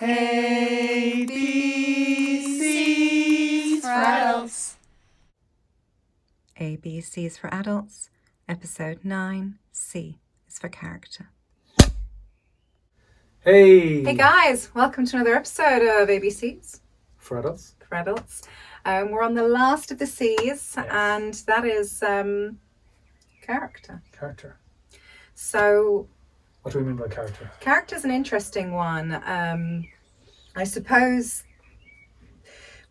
A, B, C's for adults. A, B, C is for adults. Episode 9, C is for character. Hey guys, welcome to another episode of ABCs for adults. For adults. We're on the last of the C's, and that is character. Character. So, what do we mean by character? Character is an interesting one. I suppose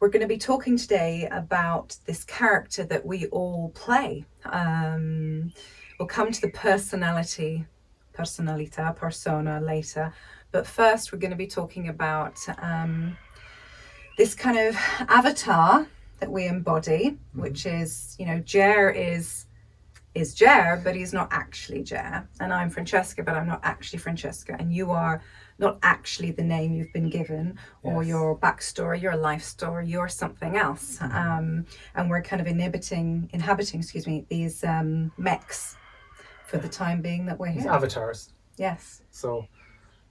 we're going to be talking today about this character that we all play. We'll come to the personality, personalita, persona later. But first, we're going to be talking about this kind of avatar that we embody, which is, Jer is Jer, but he's not actually Jer. And I'm Francesca, but I'm not actually Francesca. And you are not actually the name you've been given, or your backstory, your life story, you're something else. And we're kind of inhabiting these mechs for the time being that we're here. These avatars. Yes. So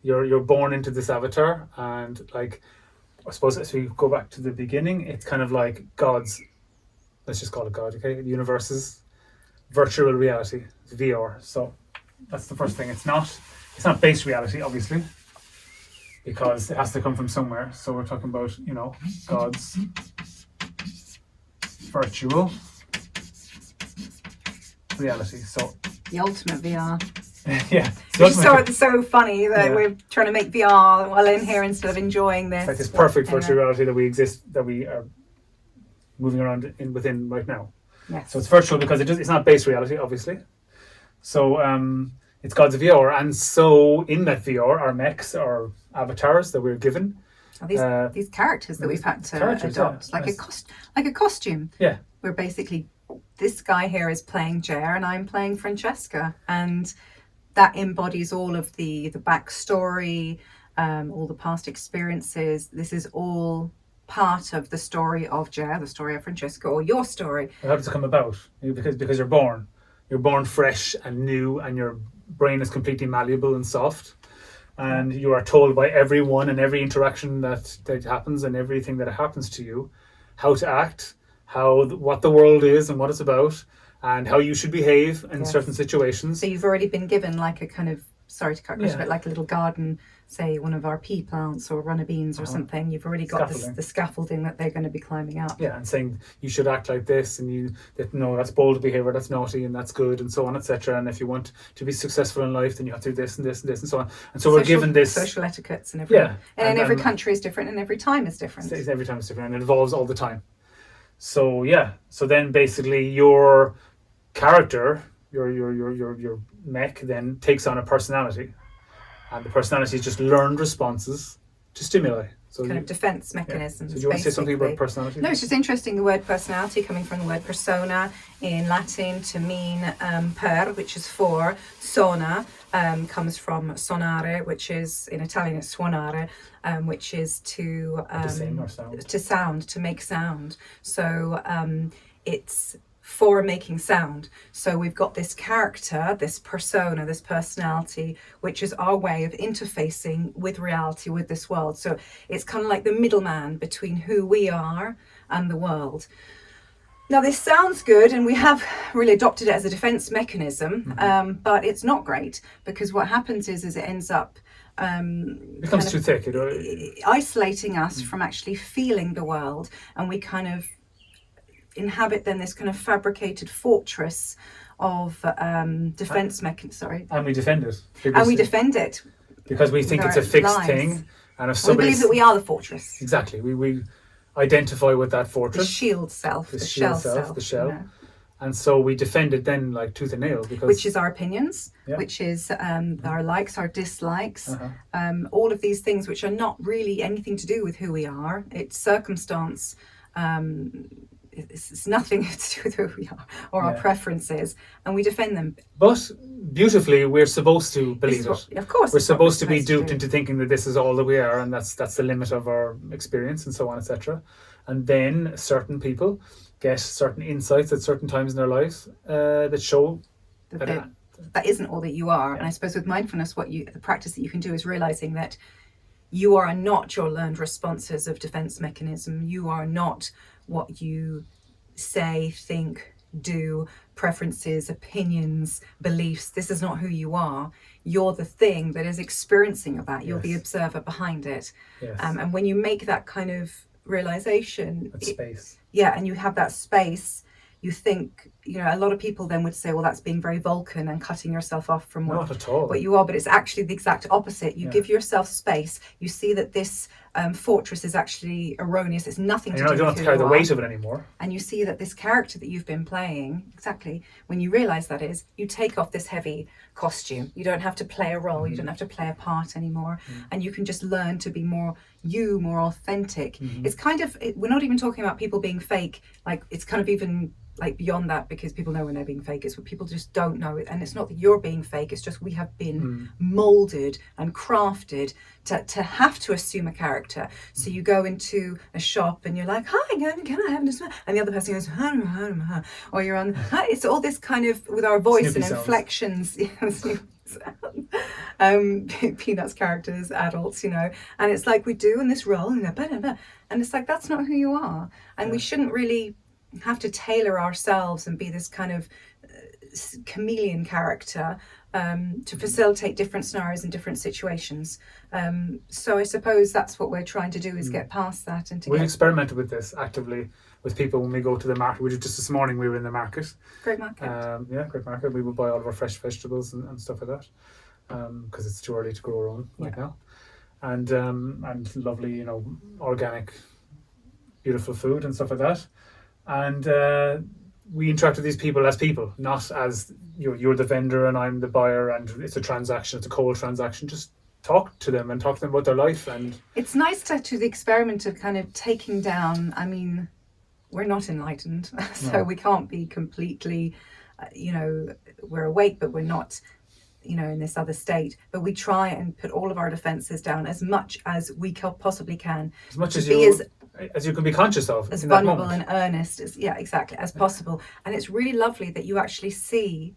you're born into this avatar, and I suppose as we go back to the beginning, it's kind of like God's, let's just call it God, okay? The universe's virtual reality, it's VR. So that's the first thing. It's not base reality, obviously, because it has to come from somewhere. So we're talking about, God's virtual reality. So the ultimate VR. Yeah. It's so funny that we're trying to make VR while in here instead of enjoying this. It's like this perfect virtual reality that we are moving around within right now. Yes. So it's virtual because it's not base reality, obviously. So it's God's VR, and so in that VR are mechs or avatars that we're given. These characters that we've had to adopt, like a costume. Yeah. We're basically, this guy here is playing Jer and I'm playing Francesca, and that embodies all of the backstory, all the past experiences. This is all part of the story of Jer, the story of Francesca, or your story. How does it come about? Because you're born. You're born fresh and new, and your brain is completely malleable and soft. And you are told by everyone and every interaction that happens and everything that happens to you, how to act, what the world is and what it's about, and how you should behave in certain situations. So you've already been given like a kind of, sorry to cut across, but like a little garden, say one of our pea plants or runner beans or something. You've already got the scaffolding that they're going to be climbing up. Yeah, and saying you should act like this, and that's bold behavior, that's naughty, and that's good, and so on, etc. And if you want to be successful in life, then you have to do this and this and this and so on. And so we're given this social etiquettes and everything. Yeah, and every country is different, and every time is different. Every time is different, and it evolves all the time. So so then basically your character, your mech, then takes on a personality, and the personality is just learned responses to stimuli. So kind of defense mechanisms. So do you want to say something about personality? No, it's just interesting, the word personality coming from the word persona in Latin to mean per, which is for. Sona comes from sonare, which is, in Italian it's suonare, which is to sing or sound. To sound, to make sound. So it's for making sound. So we've got this character, this persona, this personality, which is our way of interfacing with reality, with this world. So it's kind of like the middleman between who we are and the world. Now this sounds good, and we have really adopted it as a defense mechanism, but it's not great, because what happens is it ends up it becomes too thick, isolating us from actually feeling the world, and we kind of inhabit then this kind of fabricated fortress of defense mechanism. And we defend it. Because we think it's a fixed thing, and if somebody, we believe that we are the fortress. Exactly, we identify with that fortress, the shield self, the shell self, the shell, and so we defend it then like tooth and nail, which is our opinions, which is our likes, our dislikes, all of these things which are not really anything to do with who we are. It's circumstance. It's nothing to do with who we are or our preferences, and we defend them. But beautifully, we're supposed to believe it. Of course, we're supposed to be duped into thinking that this is all that we are, and that's the limit of our experience, and so on, etc. And then certain people get certain insights at certain times in their lives that show that isn't all that you are. And I suppose with mindfulness, the practice that you can do is realizing that You are not your learned responses of defense mechanism. You are not what you say, think, do, preferences, opinions, beliefs. This is not who you are. You're the thing that is experiencing that. You're the observer behind it. Yes. And when you make that kind of realization, that space. And you have that space, you think, a lot of people then would say, well, that's being very Vulcan and cutting yourself off from Not at all. what you are, but it's actually the exact opposite. You give yourself space. You see that this fortress is actually erroneous. It's nothing to do with you don't have to carry the weight of it anymore. And you see that this character that you've been playing, exactly, when you realize that is, you take off this heavy costume. You don't have to play a role. You don't have to play a part anymore. And you can just learn to be more you, more authentic. It's kind of, we're not even talking about people being fake. Like, it's kind of even like beyond that, because people know when they're being fake. It's what people just don't know it. And it's not that you're being fake. It's just we have been molded and crafted to have to assume a character. So you go into a shop and you're like, hi, can I have this? And the other person goes, or you're on, it's all this kind of, with our voice Snoopy and inflections. Peanuts characters, adults, and it's like we do in this role, and it's like, that's not who you are. And we shouldn't really have to tailor ourselves and be this kind of chameleon character to facilitate different scenarios and different situations. So I suppose that's what we're trying to do, is get past that. And we've experimented with this actively with people when we go to the market. We did just this morning. We were in the market. Great market. Great market. We would buy all of our fresh vegetables and stuff like that, because it's too early to grow our own right now, and lovely, organic, beautiful food and stuff like that. And we interact with these people as people, not as you're the vendor and I'm the buyer, and it's a transaction, it's a cold transaction. Just talk to them about their life. And it's nice to the experiment of kind of taking down, I mean, we're not enlightened, so we can't be completely, we're awake, but we're not, in this other state. But we try and put all of our defenses down as much as we possibly can. As much as you can be conscious of. As vulnerable and earnest as possible. And it's really lovely that you actually see,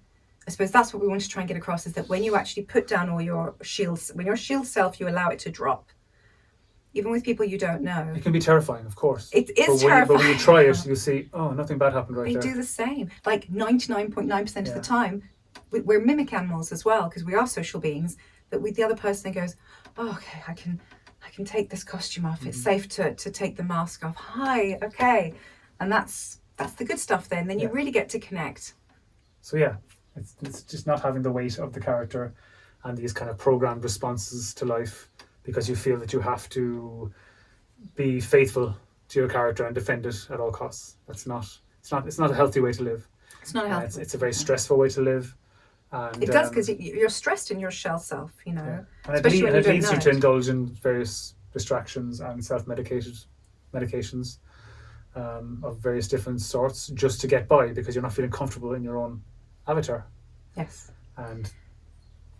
I suppose that's what we want to try and get across, is that when you actually put down all your shields, when your shield self, you allow it to drop. Even with people you don't know. It can be terrifying, of course. It is terrifying. But when you try it, you see, oh, nothing bad happened right there. They do the same. Like 99.9% of the time, we're mimic animals as well, because we are social beings, that the other person goes, oh, okay, I can take this costume off. It's safe to take the mask off. Hi, okay. And that's the good stuff then. Then you really get to connect. So it's just not having the weight of the character and these kind of programmed responses to life, because you feel that you have to be faithful to your character and defend it at all costs. It's not a healthy way to live. It's not a healthy. It's a very stressful way to live. And, it does, because you're stressed in your shell self, And it leads you to indulge in various distractions and self-medications of various different sorts, just to get by, because you're not feeling comfortable in your own avatar. Yes. And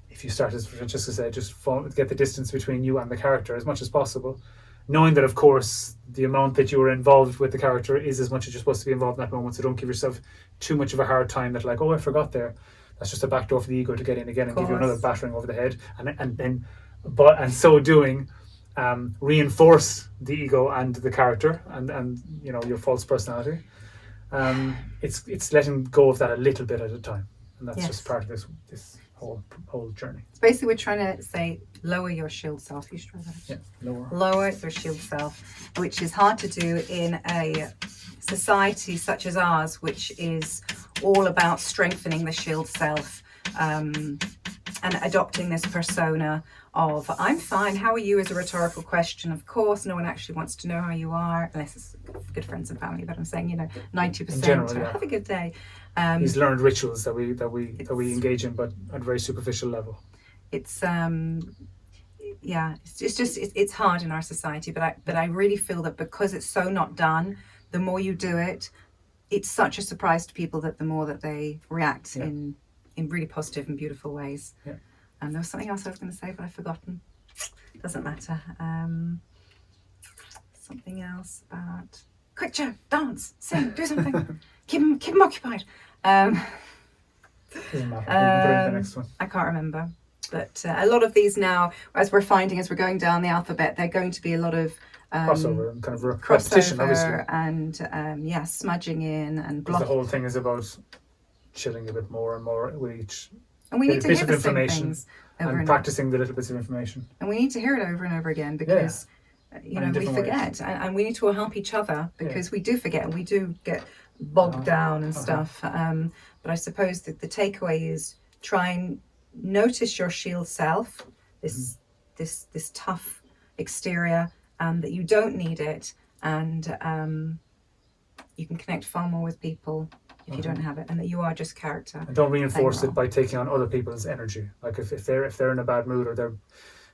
if you start, as Francesca said, just get the distance between you and the character as much as possible, knowing that, of course, the amount that you are involved with the character is as much as you're supposed to be involved in that moment. So don't give yourself too much of a hard time that, like, oh, I forgot there. That's just a backdoor for the ego to get in again and give you another battering over the head, and so doing, reinforce the ego and the character and your false personality. It's letting go of that a little bit at a time, and that's just part of this whole journey. So basically, we're trying to say, lower your shield self. You should try that. Yeah, lower your shield self, which is hard to do in a society such as ours, which is all about strengthening the shield self, and adopting this persona of I'm fine, how are you, as a rhetorical question. Of course, no one actually wants to know how you are, unless it's good friends and family, but I'm saying 90% in general, have a good day. These learned rituals that we engage in, but at a very superficial level. It's it's hard in our society, but I really feel that because it's so not done, the more you do it, it's such a surprise to people that the more that they react in really positive and beautiful ways. Yeah. And there was something else I was going to say, but I've forgotten. Doesn't matter. Something else about quick chat, dance, sing, do something. keep them occupied. Doesn't matter. We can put it in the next one. I can't remember. But a lot of these now, as we're finding, as we're going down the alphabet, they're going to be a lot of crossover and kind of repetition, obviously. And smudging in and Because the whole thing is about chilling a bit more and more with each and we need to bit hear of the same information things over and practicing the little bits of information. And we need to hear it over and over again because we forget, and we need to help each other because we do forget and we do get bogged down and stuff. But I suppose that the takeaway is try and notice your shield self, this tough exterior, and that you don't need it, and you can connect far more with people if you don't have it, and that you are just character. And don't reinforce it by taking on other people's energy. Like if they're in a bad mood or they're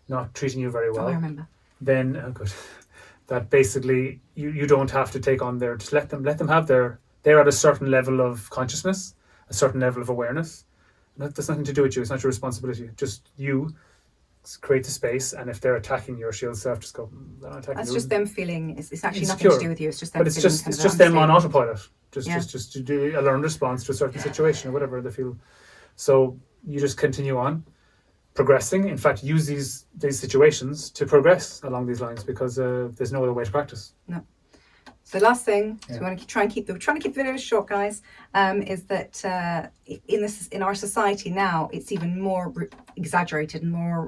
not treating you very well, I remember. Then that basically you don't have to take on their, just let them have they're at a certain level of consciousness, a certain level of awareness. That's nothing to do with you. It's not your responsibility. Just you create the space, and if they're attacking your shield self, just go, they're not attacking you. That's just them feeling, it's actually insecure. nothing to do with you, it's just them but feeling it's just them on autopilot, just to do a learned response to a certain situation or whatever they feel. So you just continue on progressing. In fact, use these situations to progress along these lines, because there's no other way to practice. No. So the last thing, so we want to trying to keep the videos short, guys, is that in our society now, it's even more exaggerated and more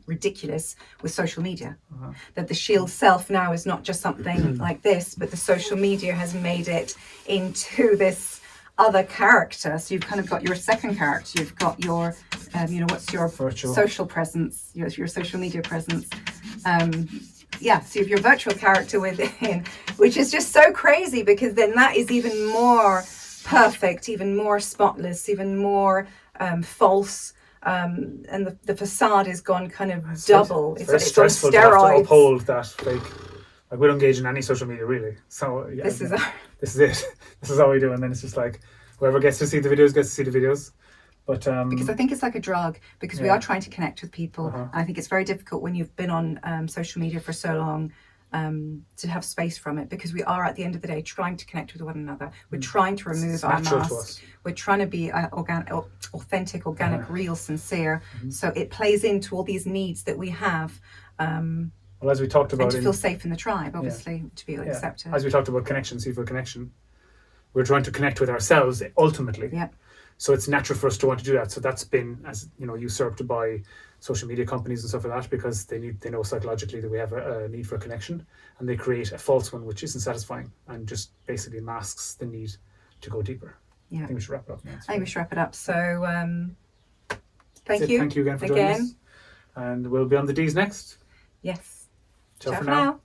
ridiculous with social media. That the shield self now is not just something like this, but the social media has made it into this other character. So you've kind of got your second character. You've got your, what's your virtual social presence, your social media presence. So you have your virtual character within, which is just so crazy, because then that is even more perfect, even more spotless, even more false. And the facade is gone kind of double. It's very stressful to have to uphold that. Like we don't engage in any social media really. So this is it. This is all we do, and then it's just like whoever gets to see the videos gets to see the videos. But because I think it's like a drug, because we are trying to connect with people, and I think it's very difficult when you've been on social media for so long to have space from it, because we are at the end of the day trying to connect with one another. We're trying to remove our masks. We're trying to be authentic, organic, real, sincere. So it plays into all these needs that we have. Well, as we talked about, and to feel safe in the tribe, obviously, to be accepted. As we talked about connection, see for connection, we're trying to connect with ourselves ultimately. Yeah. So it's natural for us to want to do that. So that's been, as usurped by social media companies and stuff like that, because they know psychologically that we have a need for a connection, and they create a false one which isn't satisfying and just basically masks the need to go deeper. Yeah. I think we should wrap it up now. I think we should wrap it up. So thank you. Thank you again for joining us. And we'll be on the D's next. Yes. Ciao for now.